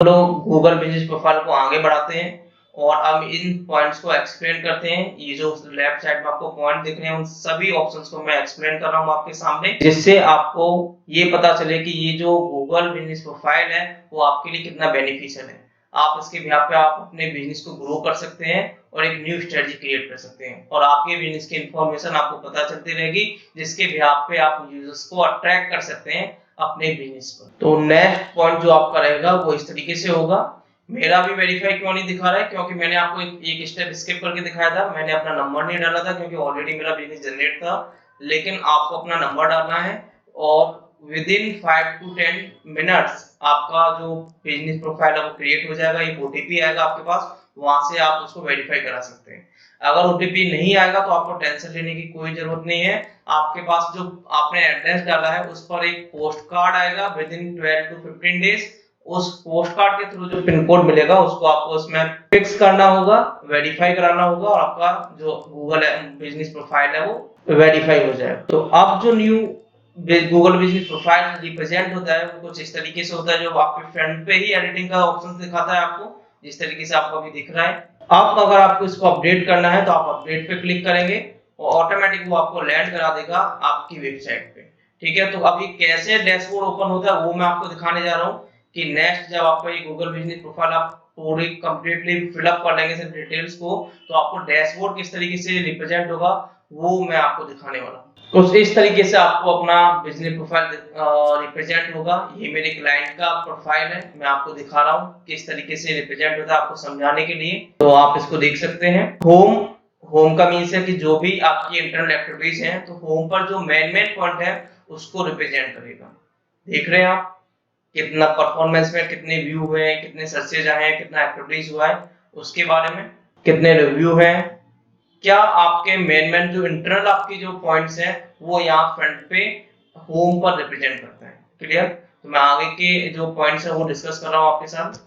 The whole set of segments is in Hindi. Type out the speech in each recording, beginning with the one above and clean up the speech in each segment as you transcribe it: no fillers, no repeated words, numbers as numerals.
लोग गूगल बिजनेस प्रोफाइल को आगे बढ़ाते हैं और अब इन पॉइंट्स को एक्सप्लेन करते हैं। ये जो लेफ्ट साइड में आपको पॉइंट दिख रहे हैं उन सभी ऑप्शंस को मैं एक्सप्लेन कर रहा हूँ आपके सामने, जिससे आपको ये पता चले कि ये जो गूगल बिजनेस प्रोफाइल है वो आपके लिए कितना बेनिफिशियल है। आप इसके बिहाफ पे आप अपने बिजनेस को ग्रो कर सकते हैं और एक न्यू स्ट्रेटजी क्रिएट कर सकते हैं और आपके बिजनेस की इंफॉर्मेशन आपको पता चलती रहेगी, जिसके बिहाफ पे आप यूजर्स को अट्रैक्ट कर सकते हैं अपने बिजनेस पर। तो नेक्स्ट पॉइंट जो आपका रहेगा वो इस तरीके से होगा। मेरा भी वेरीफाई क्यों नहीं दिखा रहा है, क्योंकि मैंने आपको एक स्टेप स्किप करके दिखाया था। मैंने अपना नंबर नहीं डाला था क्योंकि ऑलरेडी मेरा बिजनेस जनरेट था, लेकिन आपको अपना नंबर डालना है और विद इन 5 to 10 मिनट्स आपका जो बिजनेस प्रोफाइल है वो क्रिएट हो जाएगा। एक ओटीपी आएगा आपके पास, वहां से आप उसको वेरीफाई करा सकते हैं। अगर ओटीपी नहीं आएगा तो आपको टेंशन लेने की कोई जरूरत नहीं है। आपके पास जो आपने एड्रेस डाला है उस पर एक पोस्ट कार्ड आएगा विद इन 12 to 15 डेज। उस पोस्ट कार्ड के थ्रू जो पिन कोड मिलेगा उसको आपको उसमें फिक्स करना होगा, वेरीफाई कराना होगा और आपका जो गूगल बिजनेस प्रोफाइल है वो वेरीफाई हो जाएगा। तो अब जो new Google business profile represent होता है वो कुछ इस तरीके से होता है, जो आपके फ्रंट पे ही एडिटिंग का ऑप्शन दिखाता है आपको, जिस तरीके से आपको अभी दिख रहा है। अब अगर आपको इसको अपडेट करना है तो आप अपडेट पे क्लिक करेंगे और ऑटोमेटिक वो आपको लैंड करा देगा आपकी वेबसाइट पे। ठीक है, तो अभी कैसे डैशबोर्ड ओपन होता है वो मैं आपको दिखाने जा रहा हूँ कि नेक्स्ट जब आपका ये गूगल बिजनेस प्रोफाइल आप पूरी कंप्लीटली फिलअप कर लेंगे सब डिटेल्स को, तो आपको डैशबोर्ड किस तरीके से रिप्रेजेंट होगा वो मैं आपको दिखाने वाला हूँ। कुछ इस तरीके से आपको अपना बिजनेस प्रोफाइल रिप्रेजेंट होगा। ये मेरे क्लाइंट का प्रोफाइल है, मैं आपको दिखा रहा हूँ किस तरीके से रिप्रेजेंट होता है आपको समझाने के लिए। तो आप इसको देख सकते हैं। होम का मीन्स है कि जो भी आपकी इंटरनल एक्टिविटीज हैं, तो होम पर जो मेन पॉइंट है उसको रिप्रेजेंट करेगा। देख रहे हैं आप कितना परफॉर्मेंस में कितने व्यू हुए हैं, कितने सर्चेज आए हैं, कितना एक्टिविटीज हुआ है, उसके बारे में कितने रिव्यू हैं, क्या आपके मेन जो इंटरनल आपकी जो पॉइंट्स हैं वो यहाँ फ्रंट पे होम पर रिप्रेजेंट करता है। क्लियर? तो मैं आगे के जो पॉइंट्स है वो डिस्कस कर रहा हूँ आपके साथ।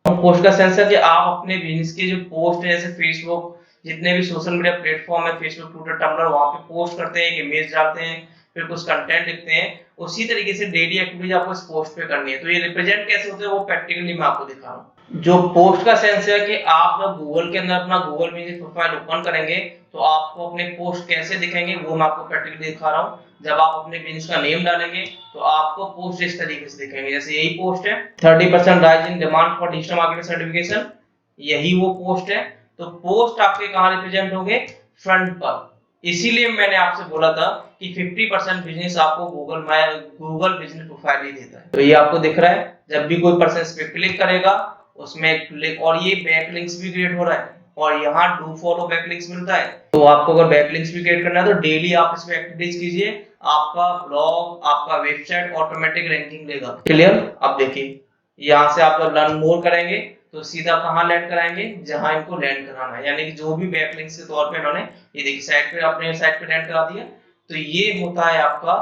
पोस्ट का सेंस है कि आप अपने बिजनेस के जो पोस्ट है जैसे फेसबुक, जितने भी सोशल मीडिया प्लेटफॉर्म है, फेसबुक, ट्विटर, टम्बलर, वहां पे पोस्ट करते हैं, इमेज डालते हैं, फिर कुछ कंटेंट लिखते हैं। उसी तरीके से डेली एक्टिविटीज आपको इस पोस्ट पे करनी है। तो ये रिप्रेजेंट कैसे होते हैं वो प्रैक्टिकली मैं आपको दिखा रहा हूँ। जो पोस्ट का सेंस है कि आप जब गूगल के अंदर अपना गूगल बिजनेस प्रोफाइल ओपन करेंगे तो आपको अपने पोस्ट कैसे दिखेंगे वो मैं आपको प्रैक्टिकली दिखा रहा हूँ। जब आप अपने बिजनेस का नेम डालेंगे तो आपको पोस्ट इस तरीके से दिखेंगे। जैसे यही पोस्ट है 30% rise in demand for digital marketing certification, यही वो पोस्ट है। तो पोस्ट आपके कहां रिप्रेजेंट होंगे? फ्रंट पर। इसीलिए मैंने आपसे बोला था कि 50% बिजनेस आपको गूगल बिजनेस प्रोफाइल ही देता है। तो ये आपको दिख रहा है, जब भी कोई पर्सन इस पे क्लिक करेगा उसमें क्लिक, और ये बैकलिंक्स भी क्रिएट हो रहा है और यहाँ डू फॉलो बैकलिंक्स मिलता है। तो आपको अगर बैकलिंक्स भी क्रिएट करना है तो डेली आप इसमें एक्टिविटीज कीजिए, आपका ब्लॉग, आपका वेबसाइट ऑटोमेटिक रैंकिंग लेगा। क्लियर? अब देखिए यहाँ से आप लर्न मोर करेंगे तो सीधा कहाँ लैंड कराएंगे? जहां इनको लैंड कराना है, यानी कि जो भी बैकलिंक्स के तौर पे इन्होंने ये देखिए साइट पे अपने साइट पे लैंड करा दिया। तो ये होता है आपका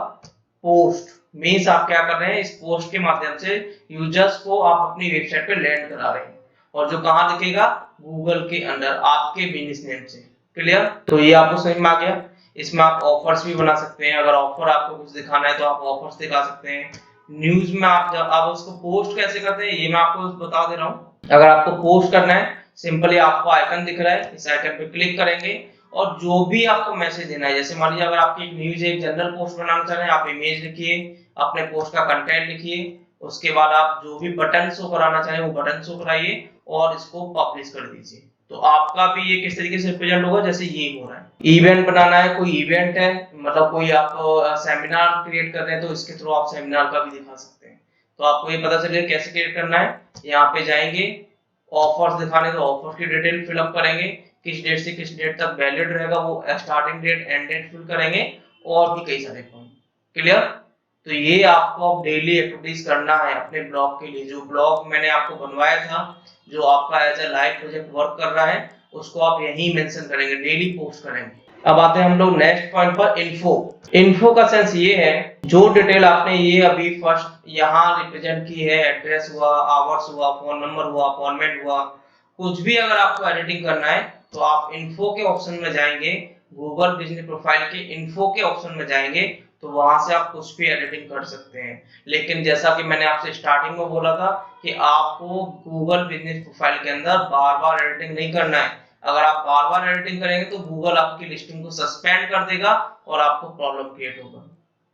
पोस्ट। मींस आप क्या कर रहे हैं, इस पोस्ट के माध्यम से यूजर्स को आप अपनी वेबसाइट पे लैंड करा रहे हैं और जो कहां दिखेगा? गूगल के अंदर आपके बिजनेस नेम से। क्लियर? तो ये आपको समझ में आ गया। इसमें आप ऑफर्स भी बना सकते हैं, अगर ऑफर आपको कुछ दिखाना है तो आप ऑफर्स दिखा सकते हैं। न्यूज में आप जब आप उसको पोस्ट कैसे करते हैं ये मैं आपको बता दे रहा हूँ। अगर आपको पोस्ट करना है, सिंपली आपको आइकन दिख रहा है, इस आइकन पे क्लिक करेंगे और जो भी आपको मैसेज देना है, जैसे मान लीजिए अगर आपकी एक न्यूज एक जनरल पोस्ट बनाना चाह रहे हैं, आप इमेज लिखिए, अपने पोस्ट का कंटेंट लिखिए, उसके बाद आप जो भी बटन शो कराना चाहें वो बटन शो कराइए और इसको पब्लिश कर दीजिए। तो आपका भी ये किस तरीके से रिप्रेजेंट होगा जैसे ये हो रहा है। इवेंट बनाना है, कोई इवेंट है, मतलब कोई आप सेमिनार क्रिएट कर रहे हैं तो इसके थ्रू आप सेमिनार का भी दिखा सकते हैं। तो आपको ये पता चलेगा कैसे क्रिएट करना है। यहाँ पे जाएंगे, ऑफर्स दिखाने तो ऑफर की डिटेल फिलअप करेंगे, किस डेट से किस डेट तक वैलिड रहेगा वो starting date and date fill करेंगे और भी कई सारे पॉइंट। क्लियर? तो ये आपको अब डेली एक्टिविटीज करना है अपने ब्लॉग के लिए। जो ब्लॉग मैंने आपको बनवाया था, जो आपका as a live project work कर रहा है, उसको आप यही मेंशन करेंगे, डेली पोस्ट करेंगे। अब आते हैं हम लोग नेक्स्ट पॉइंट पर, इन्फो। इन्फो का सेंस ये है, जो डिटेल आपने ये अभी फर्स्ट यहाँ रिप्रेजेंट की है, एड्रेस हुआ, आवर्स हुआ, फोन नंबर हुआ, अपॉइंटमेंट हुआ, कुछ भी अगर आपको एडिटिंग करना है तो आप इन्फो के ऑप्शन में जाएंगे, गूगल बिजनेस प्रोफाइल के इन्फो के ऑप्शन में जाएंगे तो वहां से आप कुछ भी एडिटिंग कर सकते हैं। लेकिन जैसा कि मैंने आपसे स्टार्टिंग में बोला था कि आपको गूगल बिजनेस प्रोफाइल के अंदर बार बार एडिटिंग नहीं करना है। अगर आप बार बार एडिटिंग करेंगे तो गूगल आपकी लिस्टिंग को सस्पेंड कर देगा और आपको प्रॉब्लम क्रिएट होगा।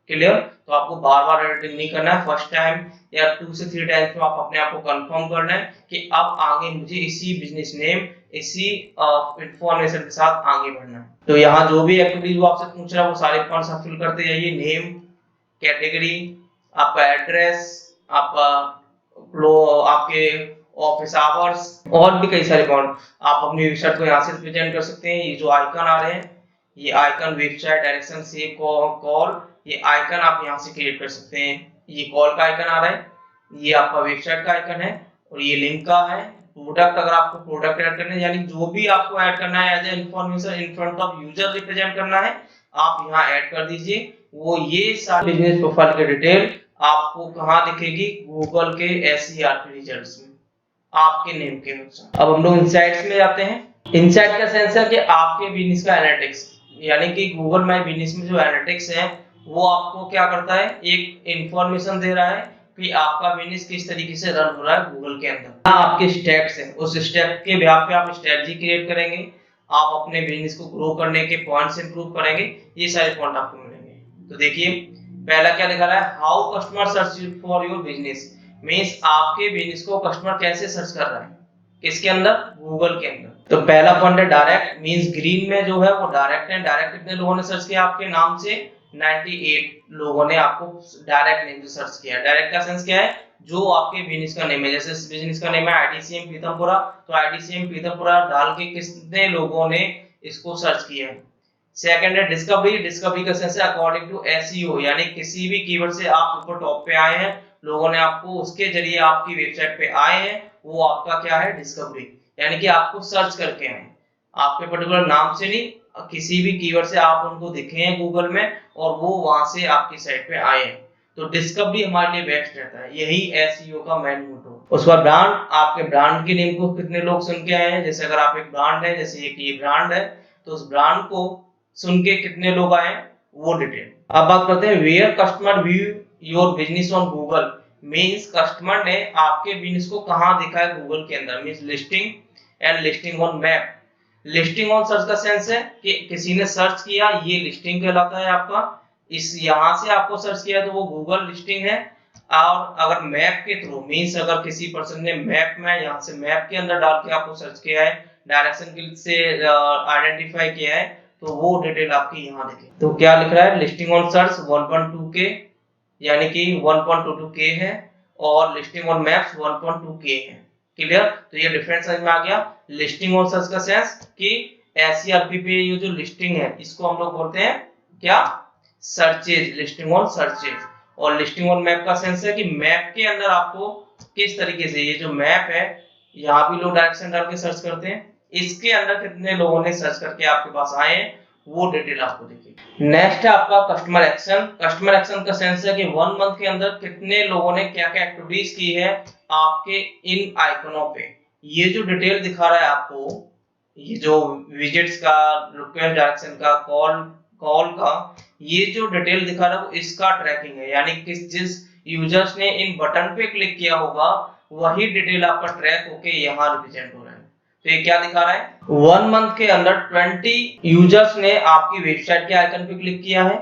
क्लियर? तो आपको बार बार एडिटिंग नहीं करना है। फर्स्ट टाइम या 2 से 3 टाइम्स में आप अपने आप को कंफर्म करना है कि अब आगे मुझे इसी बिजनेस नेम, इसी इंफॉर्मेशन के साथ आगे बढ़ना है। तो यहाँ जो भी एक्टिविटीज वो आपसे पूछ रहा है वो सारे पॉइंट्स आप फिल करते जाइए। नेम, कैटेगरी, आपका एड्रेस, आपका आपके ऑफिस आवर्स और भी कई सारे पॉइंट आप अपनी वेबसाइट को यहाँ से रिप्रेजेंट कर सकते हैं। ये जो आइकन आ रहे हैं, ये आइकन वेबसाइट डायरेक्शन से कॉल, ये आइकन आप यहाँ से क्रिएट कर सकते हैं। ये कॉल का आइकन आ रहा है, ये आपका वेबसाइट का आइकन है और ये लिंक का है। प्रोडक्ट, अगर आपको प्रोडक्ट ऐड करना है यानी जो भी आपको ऐड करना है as a information in front of user represent करना है, आप यहाँ ऐड कर दीजिए। वो ये सारे बिजनेस प्रोफाइल के डिटेल आपको कहाँ दिखेगी? गूगल के SERP रिजल्ट्स में आपके नेम के अनुसार। अब हम लोग इनसाइट्स में जाते हैं। इनसाइट का सेंस है कि आपके बिजनेस का एनालिटिक्स, यानी कि गूगल माय बिजनेस में जो एनालिटिक्स है वो आपको क्या करता है? एक इंफॉर्मेशन दे रहा है कि आपका बिजनेस किस तरीके से रन हो रहा है गूगल के अंदर। आपके स्टेप्स हैं, उस स्टेप के बेसिस पे आप स्ट्रेटजी क्रिएट करेंगे, आप अपने बिजनेस को ग्रो करने के पॉइंट्स इंप्रूव करेंगे। ये सारे पॉइंट आपको मिलेंगे। तो देखिए पहला क्या लिखा रहा है? How customer search for your business, means आपके बिजनेस को कस्टमर कैसे सर्च कर रहा है, किसके अंदर? गूगल के अंदर। तो पहला पॉइंट है डायरेक्ट, मींस ग्रीन में जो है वो डायरेक्ट है। डायरेक्ट कितने लोगों ने सर्च किया आपके नाम से? 98 लोगों ने आपको डायरेक्ट नेम से सर्च किया। डायरेक्ट का सेंस क्या है? जो आपके बिजनेस का नेम है, जैसे बिजनेस का नेम है IDCM पीतमपुरा, तो IDCM पीतमपुरा डाल के कितने लोगों ने इसको सर्च किया है। सेकंड है डिस्कवरी। डिस्कवरी का सेंस है अकॉर्डिंग टू SEO, यानी किसी भी कीवर्ड से आप ऊपर टॉप पे आए हैं, लोगों ने आपको उसके जरिए आपकी वेबसाइट पे आए हैं, वो आपका क्या है? डिस्कवरी, यानी कि आपको सर्च करके आए, आपके पर्टिकुलर नाम से नहीं, किसी भी कीवर्ड से आप उनको दिखे हैं गूगल में और वो वहां से आपकी साइट पे आए हैं। तो डिस्कवरी हमारे लिए बेस्ट रहता है, यही SEO का मेन मोटो। उसके बाद ब्रांड, आपके ब्रांड की नेम को कितने लोग सुन के आए हैं। जैसे अगर आप एक ब्रांड है, जैसे एक ये ब्रांड है, तो उस ब्रांड को सुन के कितने लोग आए हैं, वो डिटेल। अब बात करते हैं where customer view your business on Google, means customer ने आपके बिजनेस को कहां देखा है गूगल के अंदर, means listing and listing on map. Listing on search का सेंस है कि किसी ने सर्च किया, ये लिस्टिंग कहलाता है आपका। इस यहां से आपको सर्च किया तो वो गूगल लिस्टिंग है। और अगर मैप के थ्रू, मींस अगर किसी पर्सन ने मैप में यहाँ से मैप के अंदर डाल के आपको सर्च किया है, डायरेक्शन से आइडेंटिफाई किया है, तो वो डिटेल आपकी यहाँ दिखे। तो क्या लिख रहा है? लिस्टिंग ऑन सर्च 1.2K, यानी कि 1.22K है, और लिस्टिंग ऑन मैप्स 1.2K है। क्लियर? तो ये डिफरेंस समझ में आ गया। लिस्टिंग ऑन सर्च का सेंस कि SERP पे ये जो लिस्टिंग है इसको हम लोग बोलते हैं क्या? Searches, listing on searches. और लिस्टिंग ऑन मैप का सेंस है कि मैप के अंदर आपको किस तरीके से, ये जो मैप है यहाँ भी लोग डायरेक्शन डाल के सर्च करते हैं, इसके अंदर कितने लोगों ने सर्च करके आपके पास आए हैं, वो डिटेल आपको दिखेगी। नेक्स्ट है आपका कस्टमर एक्शन। कस्टमर एक्शन का सेंस है कि 1 मंथ के अंदर कितने लोगों ने क्या क्या एक्टिविटीज की है आपके इन आइकनों पे। ये जो डिटेल दिखा रहा है आपको, ये जो विजिट्स का, रिक्वेस्ट डायरेक्शन का, कॉल का, ये जो डिटेल दिखा रहा है वो इसका ट्रैकिंग है, यानी कि जिस यूजर्स ने इन बटन पे क्लिक किया होगा वही डिटेल आपका ट्रैक होके यहाँ रिप्रेजेंट हो रहा है। तो ये क्या दिखा रहा है? 1 मंथ के अंदर 20 यूजर्स ने आपकी वेबसाइट के आइकन पे क्लिक किया है,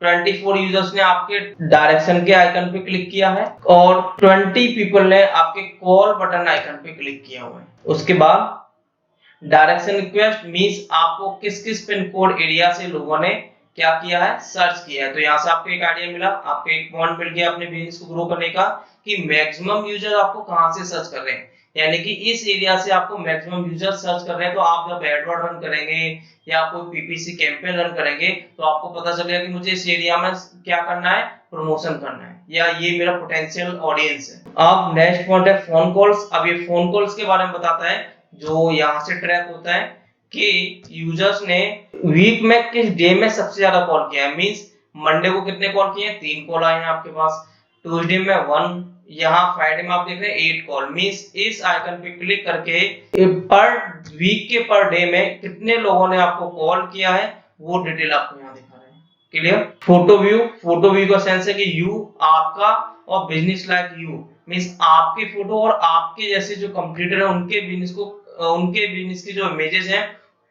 24 यूजर्स ने आपके डायरेक्शन के आइकन पे क्लिक किया है, और 20 पीपल ने आपके कॉल बटन आइकन पे क्लिक किया हुआ है। उसके बाद डायरेक्शन रिक्वेस्ट, मींस आपको किस किस पिन कोड एरिया से लोगों ने क्या किया है? सर्च किया है। तो यहाँ से आपको एक आइडिया मिला, आपको एक पॉइंट मिल गया अपने बिजनेस को ग्रो करने का कि मैक्सिमम यूजर आपको कहां से सर्च कर रहे हैं, यानी कि इस एरिया से आपको मैक्सिमम यूजर सर्च कर रहे हैं। तो आप जब एडवर्ड रन करेंगे या कोई PPC कैंपेन रन करेंगे तो आपको पता चलेगा कि मुझे इस एरिया में क्या करना है, प्रमोशन करना है, या ये मेरा पोटेंशियल ऑडियंस है। अब नेक्स्ट पॉइंट है फोन कॉल्स। अब ये फोन कॉल्स के बारे में बताता है, जो यहाँ से ट्रैक होता है कि यूजर्स ने वीक में किस डे में सबसे ज्यादा कॉल किया है। मींस मंडे को कितने कॉल किए हैं? 3 कॉल आए हैं आपके पास, ट्यूसडे में 1, यहाँ फ्राइडे में आप देख रहे हैं 8 कॉल। मींस इस आइकन पे क्लिक करके पर वीक के पर डे में कितने लोगों ने आपको कॉल किया है वो डिटेल आपको यहाँ दिखा रहे हैं। क्लियर। फोटो व्यू का सेंस है कि यू आपका और बिजनेस लाइक यू मींस आपकी फोटो और आपके जैसे जो कंप्यूटर है उनके बिजनेस की जो इमेजेस हैं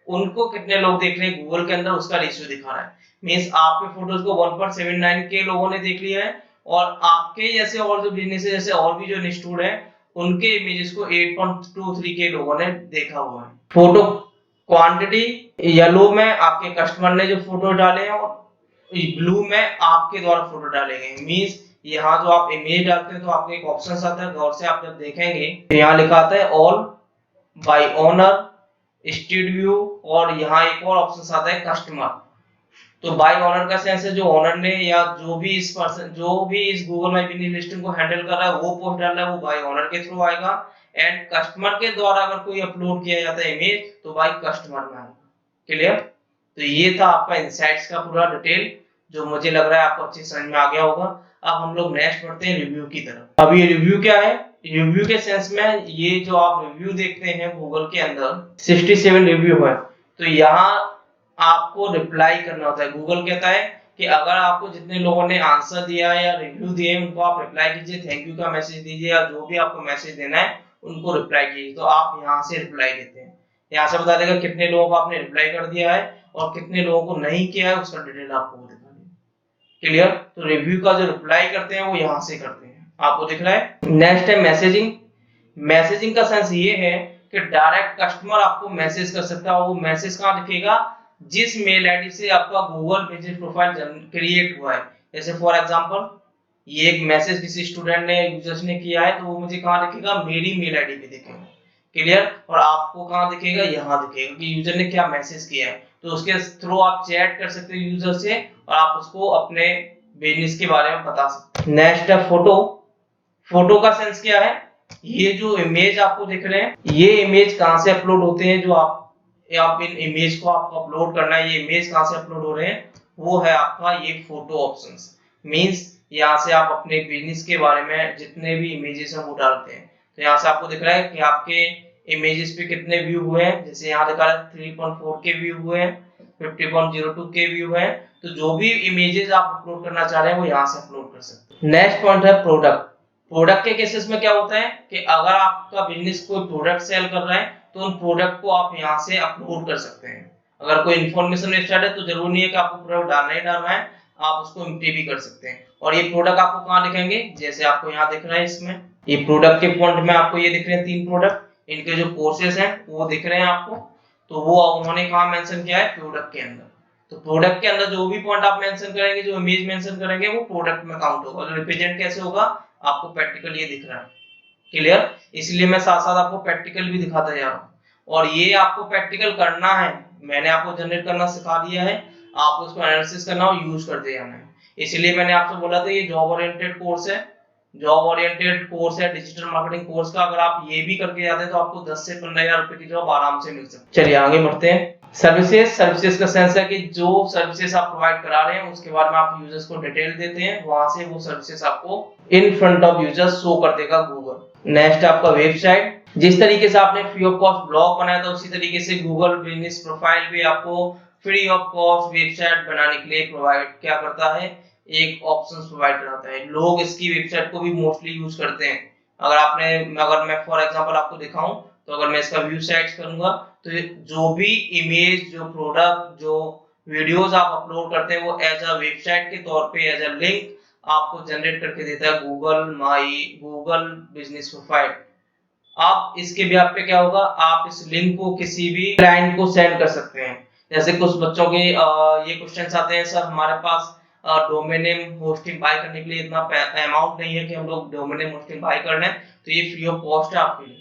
उनको कितने लोग देख रहे हैं गूगल के अंदर, उसका रेशियो दिखा रहा है। मींस आपके फोटोज को 1.79 के लोगों ने देख लिया है और आपके जैसे और जो बिजनेस है जैसे और भी जो इंस्टीट्यूट है उनके इमेजेस को 8.23 के लोगों ने देखा हुआ है। फोटो क्वांटिटी येलो में आपके कस्टमर ने जो फोटो डाले हैं और ब्लू में आपके द्वारा फोटो डाले गए। मींस यहाँ जो आप इमेज डालते हैं तो आपको एक ऑप्शन आता है, गौर से आप जब देखेंगे तो यहाँ लिखा आता है ऑल बाय ओनर स्टूडियो और यहाँ एक और ऑप्शन आता है कस्टमर। तो बाय ओनर का सेंस है जो ओनर ने या जो भी इस गूगल माय बिजनेस लिस्टिंग को हैंडल कर रहा है वो पोस्ट डाल रहा है वो बाय ओनर के थ्रू आएगा। एंड कस्टमर के द्वारा अगर कोई अपलोड किया जाता है इमेज तो बाय कस्टमर में आएगा। क्लियर। तो ये था आपका इनसाइट्स का पूरा डिटेल जो मुझे लग रहा है आपको अच्छी समझ में आ गया होगा। अब हम लोग नेक्स्ट बढ़ते हैं रिव्यू की तरफ। अब ये रिव्यू क्या है, रिव्यू के सेंस में ये जो आप रिव्यू देखते हैं गूगल के अंदर 67 रिव्यू है तो यहाँ आपको रिप्लाई करना होता है। गूगल कहता है कि अगर आपको जितने लोगों ने आंसर दिया है या रिव्यू दिए उनको आप रिप्लाई कीजिए, थैंक यू का मैसेज दीजिए या जो भी आपको मैसेज देना है उनको रिप्लाई कीजिए। तो आप यहाँ से रिप्लाई देते हैं, यहाँ से बता देगा कितने लोगों को आपने रिप्लाई कर दिया है और कितने लोगों को नहीं किया है उसका डिटेल आपको दिखा देगा। क्लियर। तो रिव्यू का जो रिप्लाई करते हैं वो यहाँ से करते हैं, आपको दिख रहा है। नेक्स्ट है मैसेजिंग। मैसेजिंग का सेंस ये है कि डायरेक्ट कस्टमर आपको मैसेज कर सकता है। वो मैसेज कहाँ दिखेगा, जिस मेल आईडी से आपका गूगल बिजनेस प्रोफाइल क्रिएट हुआ है। जैसे फॉर एग्जांपल ये एक मैसेज किसी स्टूडेंट ने यूजर्स ने किया है तो वो मुझे कहाँ दिखेगा, मेरी मेल आईडी पे दिखेगा। क्लियर। और आपको कहाँ दिखेगा, यहाँ दिखेगा कि यूजर ने क्या मैसेज किया है। तो उसके थ्रू आप चैट कर सकते हो यूजर से और आप उसको अपने बिजनेस के बारे में बता सकते हैं। नेक्स्ट है फोटो। फोटो का सेंस क्या है, ये जो इमेज आपको दिख रहे हैं ये इमेज कहाँ से अपलोड होते हैं, जो आप इन इमेज को आपको अपलोड करना है, ये इमेज कहाँ से अपलोड हो रहे हैं वो है आपका ये फोटो ऑप्शंस। मींस यहाँ से आप अपने बिजनेस के बारे में जितने भी इमेजेस हैं वो डालते हैं। तो यहाँ से आपको दिख रहा है कि आपके इमेजेस पे कितने व्यू हुए हैं। जैसे यहाँ दिखा रहा है 3.4 के व्यू हुए हैं, 50.02 के व्यू है। तो जो भी इमेजेस आप अपलोड करना चाह रहे हैं वो यहाँ से अपलोड कर सकते हैं। नेक्स्ट पॉइंट है प्रोडक्ट। प्रोडक्ट के केसेस में क्या होता है कि अगर आपका बिजनेस कोई प्रोडक्ट सेल कर रहा है तो उन प्रोडक्ट को आप यहाँ से अपलोड कर सकते हैं। अगर कोई इन्फॉर्मेशन वेबसाइट है तो जरूरी नहीं है कि आपको प्रोडक्ट डालना ही डालना है, आप उसको एम्प्टी भी कर सकते हैं। और ये प्रोडक्ट आपको कहाँ दिखेंगे, जैसे आपको यहाँ दिख रहा है इसमें ये प्रोडक्ट के पॉइंट में आपको ये दिख रहे हैं 3 प्रोडक्ट, इनके जो कोर्सेज हैं वो दिख रहे हैं आपको। तो वो उन्होंने कहाँ मेंशन किया है, प्रोडक्ट के अंदर। तो प्रोडक्ट के अंदर जो भी पॉइंट आप मेंशन करेंगे, जो इमेज मेंशन करेंगे वो प्रोडक्ट में काउंट होगा। और रिप्रेजेंट कैसे होगा, आपको प्रैक्टिकल ये दिख रहा है। क्लियर। इसलिए मैं साथ साथ आपको प्रैक्टिकल भी दिखाता जा रहा हूँ। और ये आपको प्रैक्टिकल करना है, मैंने आपको जनरेट करना सिखा दिया है, आपको उसको एनालिसिस करना और यूज करते जाना है। इसलिए मैंने आपसे बोला था ये जॉब ओरिएंटेड कोर्स है, जॉब ओरिएंटेड कोर्स है डिजिटल मार्केटिंग कोर्स का। अगर आप ये भी करके जाते हैं तो आपको 10 से 15,000 रुपए की जॉब आराम से मिल सकती है। चलिए आगे बढ़ते हैं। सर्विसेज का सेंस है कि जो सर्विसेज आप प्रोवाइड करा रहे हैं उसके बारे में आप यूजर्स को डिटेल देते हैं, वहां से वो सर्विसेज आपको in front of users show कर देगा गूगल। नेक्स्ट आपका वेबसाइट। जिस तरीके से आपने फ्री ऑफ कॉस्ट ब्लॉग बनाया था उसी तरीके से गूगल बिजनेस प्रोफाइल भी आपको फ्री ऑफ कॉस्ट वेबसाइट बनाने के लिए प्रोवाइड क्या करता है, एक ऑप्शन प्रोवाइड कराता है। लोग इसकी वेबसाइट को भी मोस्टली यूज करते हैं। अगर मैं फॉर एग्जांपल आपको दिखाऊं तो अगर मैं इसका व्यू साइट्स करूंगा तो जो भी इमेज, जो प्रोडक्ट, जो वीडियोस आप अपलोड करते हैं वो एज अ वेबसाइट के तौर पे एज अ लिंक आपको जनरेट करके देता है गूगल बिजनेस प्रोफाइल। आप इसके भी आप पे क्या होगा, आप इस लिंक को किसी भी क्लाइंट को सेंड कर सकते हैं। जैसे कुछ बच्चों के ये क्वेश्चंस आते हैं, सर हमारे पास डोमेन नेम होस्टिंग बाय करने के लिए इतना अमाउंट नहीं है कि हम लोग डोमेन नेम होस्टिंग बाय कर लें, तो ये फ्री ऑफ कॉस्ट है आपके लिए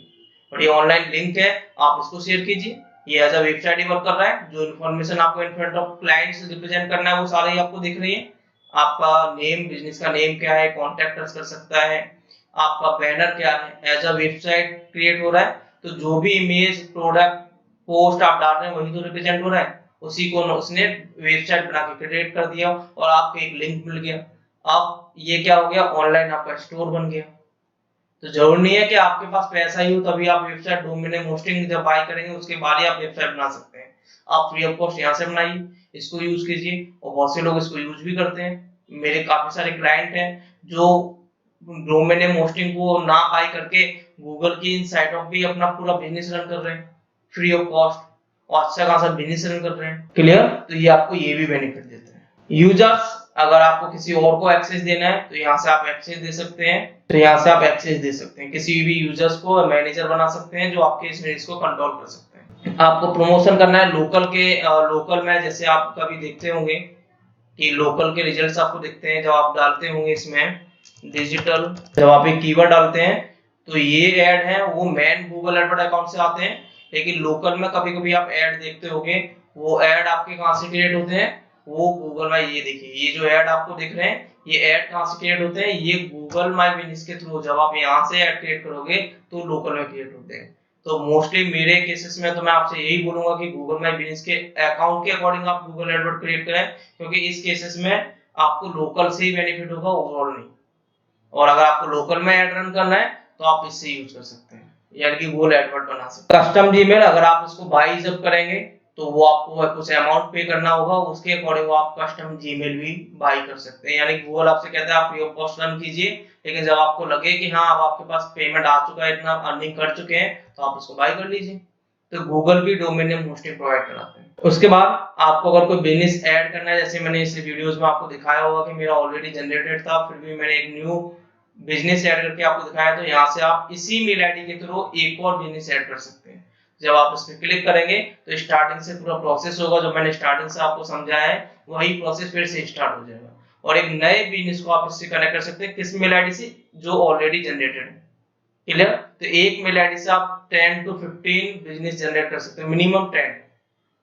और ये ऑनलाइन लिंक है, आप इसको शेयर कीजिए। ये एज अ वेबसाइट ही वर्क कर रहा है। जो इन्फॉर्मेशन आपको in front of clients represent करना है वो सारे ही आपको दिख रही है। आपका नेम, बिजनेस का नेम क्या है, कॉन्टैक्ट कर सकता है, आपका बैनर क्या है, एज अ वेबसाइट क्रिएट हो रहा है। तो जो भी इमेज, प्रोडक्ट, पोस्ट आप डाल रहे हैं वही तो रिप्रेजेंट हो रहा है, उसी को उसने वेबसाइट बना के क्रिएट कर दिया और आपको एक लिंक मिल गया। अब ये क्या हो गया, ऑनलाइन आपका स्टोर बन गया। तो जरूरी नहीं है कि आपके पास पैसा ही हो तभी आप वेबसाइट डोमेन नेम होस्टिंग जब बाय करेंगे उसके बाद ही आप वेबसाइट बना सकते हैं। आप फ्री ऑफ कॉस्ट यहाँ से बनाइए। इसको यूज कीजिए, और बहुत से लोग इसको यूज भी करते हैं। मेरे काफी सारे क्लाइंट हैं जो डोमेन नेम होस्टिंग को ना बाय करके गूगल की इन साइटों पे अपना पूरा बिजनेस रन कर रहे हैं फ्री ऑफ कॉस्ट, और अच्छा खासा बिजनेस रन कर रहे हैं। क्लियर? तो ये आपको ये भी बेनिफिट देते हैं। यूजर्स, अगर आपको किसी और को एक्सेस देना है तो यहाँ से आप एक्सेस दे सकते हैं, तो यहाँ से आप एक्सेस दे सकते हैं, किसी भी यूजर्स को मैनेजर बना सकते हैं जो आपके इस बिजनेस को कंट्रोल कर सकते हैं। आपको प्रमोशन करना है लोकल के, लोकल में जैसे आप कभी देखते होंगे कि लोकल के रिजल्ट्स आपको दिखते हैं जब आप डालते होंगे इसमें डिजिटल, जब आप एक कीवर्ड डालते हैं तो ये ऐड है वो मेन गूगल एडवर्ड अकाउंट से आते हैं, लेकिन लोकल में कभी कभी आप ऐड देखते होंगे, वो ऐड आपके कहां से क्रिएट होते हैं, वो गूगल में, ये देखिए ये जो ऐड आपको दिख रहे हैं ये ऐड कहां से क्रिएट होते हैं, ये गूगल माय बिजनेस के थ्रू जब आप यहाँ से ऐड क्रिएट करोगे तो लोकल में क्रिएट होते हैं। तो मोस्टली मेरे केसेस में तो मैं आपसे यही बोलूंगा कि गूगल माय बिजनेस के अकाउंट के अकॉर्डिंग आप गूगल एडवर्ड क्रिएट करें, क्योंकि इस केसेस में आपको लोकल से ही बेनिफिट होगा, ओवरऑल नहीं। और अगर आपको लोकल में ऐड रन करना है तो आप इससे यूज कर सकते हैं, यानी कि गूगल एडवर्ड बना सकते हैं। कस्टम जीमेल, अगर आप इसको बाय जब करेंगे तो वो आपको कुछ अमाउंट पे करना होगा, उसके अकॉर्डिंग आप कस्टम जीमेल भी बाय कर सकते हैं, यानी गूगल आपसे कहता है आप फ्री ऑफ कॉस्ट रन कीजिए, लेकिन जब आपको लगे कि हाँ अब आपके पास पेमेंट आ चुका है, इतना अर्निंग कर चुके हैं, तो आप इसको बाय कर लीजिए। तो गूगल भी डोमेन नेम होस्टिंग प्रोवाइड कराते हैं। उसके बाद आपको अगर कोई बिजनेस ऐड करना है, जैसे मैंने इस वीडियोस में आपको दिखाया होगा कि मेरा ऑलरेडी जनरेटेड था, फिर भी मैंने एक न्यू बिजनेस ऐड करके आपको दिखाया, तो यहाँ से आप इसी मेल आईडी के थ्रू एक और बिजनेस ऐड कर सकते हैं। जब आप उस पर क्लिक करेंगे तो स्टार्टिंग से पूरा प्रोसेस होगा, जो मैंने स्टार्टिंग से आपको समझाया है वही प्रोसेस फिर से स्टार्ट हो जाएगा, और एक नए बिजनेस को आप इससे कनेक्ट कर सकते हैं, किस मेल आईडी से, जो ऑलरेडी जनरेटेड है। क्लियर? तो एक मेल आईडी से आप 10 to 15 बिजनेस जनरेट कर सकते हैं, मिनिमम 10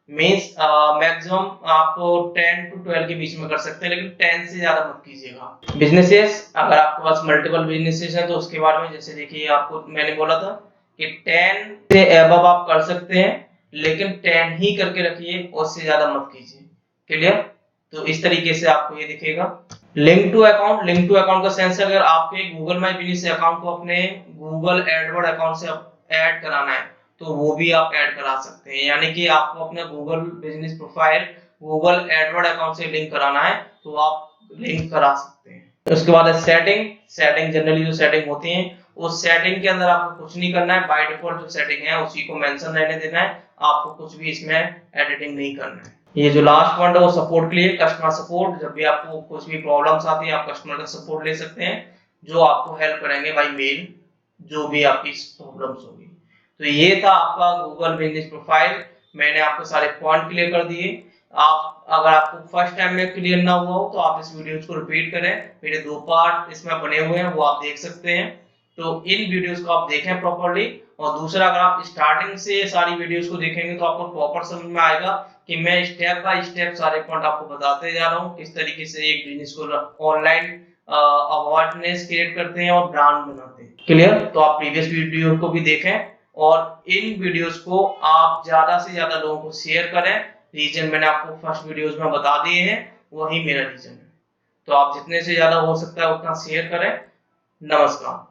मींस मैक्सिमम आप 10 to 12 के बीच में कर सकते हैं, लेकिन 10 से ज्यादा मत कीजिएगा। बिजनेसेस, अगर आपके पास मल्टीपल बिजनेसेस हैं तो उसके बारे में जैसे देखिए आपको मैंने बोला था कि 10 से अबव आप कर सकते हैं, लेकिन 10 ही करके रखिए, उससे ज्यादा मत कीजिए। क्लियर? तो इस तरीके से आपको ये दिखेगा। Link to account, link to account का सेंस, अगर आपके गूगल माय बिजनेस अकाउंट को अपने गूगल एडवर्ड अकाउंट से ऐड कराना है तो वो भी आप ऐड करा सकते हैं, यानी कि आपको अपने Google business profile Google adword account से लिंक कराना है तो आप लिंक करा सकते हैं। उसके बाद है सेटिंग। सेटिंग जनरली जो सेटिंग होती है उस सेटिंग के अंदर आपको कुछ नहीं करना है, बाय डिफॉल्ट जो सेटिंग है उसी को मेंशन रहने देना है, आपको कुछ भी इसमें एडिटिंग नहीं करना है। ये जो लास्ट पॉइंट है वो सपोर्ट के लिए, कस्टमर सपोर्ट, जब भी आपको कुछ भी प्रॉब्लम्स आती है आप कस्टमर का सपोर्ट ले सकते हैं, जो आपको हेल्प करेंगे बाय मेल, जो भी आपकी प्रॉब्लम्स होगी। तो ये था आपका गूगल बिजनेस प्रोफाइल, मैंने आपको सारे पॉइंट क्लियर कर दिए। आप अगर आपको फर्स्ट टाइम में क्लियर ना हुआ हो तो आप इस वीडियोस को रिपीट करें, मेरे 2 पार्ट इसमें बने हुए हैं वो आप देख सकते हैं, तो इन वीडियोस को आप देखें प्रॉपर्ली। और दूसरा, अगर आप स्टार्टिंग से सारी वीडियोस को देखेंगे तो आपको प्रॉपर समझ में आएगा कि मैं स्टेप बाय स्टेप सारे पॉइंट आपको बताते जा रहा हूँ, किस तरीके से एक बिजनेस को ऑनलाइन अवेयरनेस क्रिएट करते हैं और ब्रांड बनाते हैं। क्लियर? तो आप प्रीवियस वीडियो को भी देखें और इन वीडियोस को आप ज्यादा से ज्यादा लोगों को शेयर करें। रीजन मैंने आपको फर्स्ट वीडियोस में बता दिए हैं, वही मेरा रीजन है, तो आप जितने से ज्यादा हो सकता है उतना शेयर करें। नमस्कार।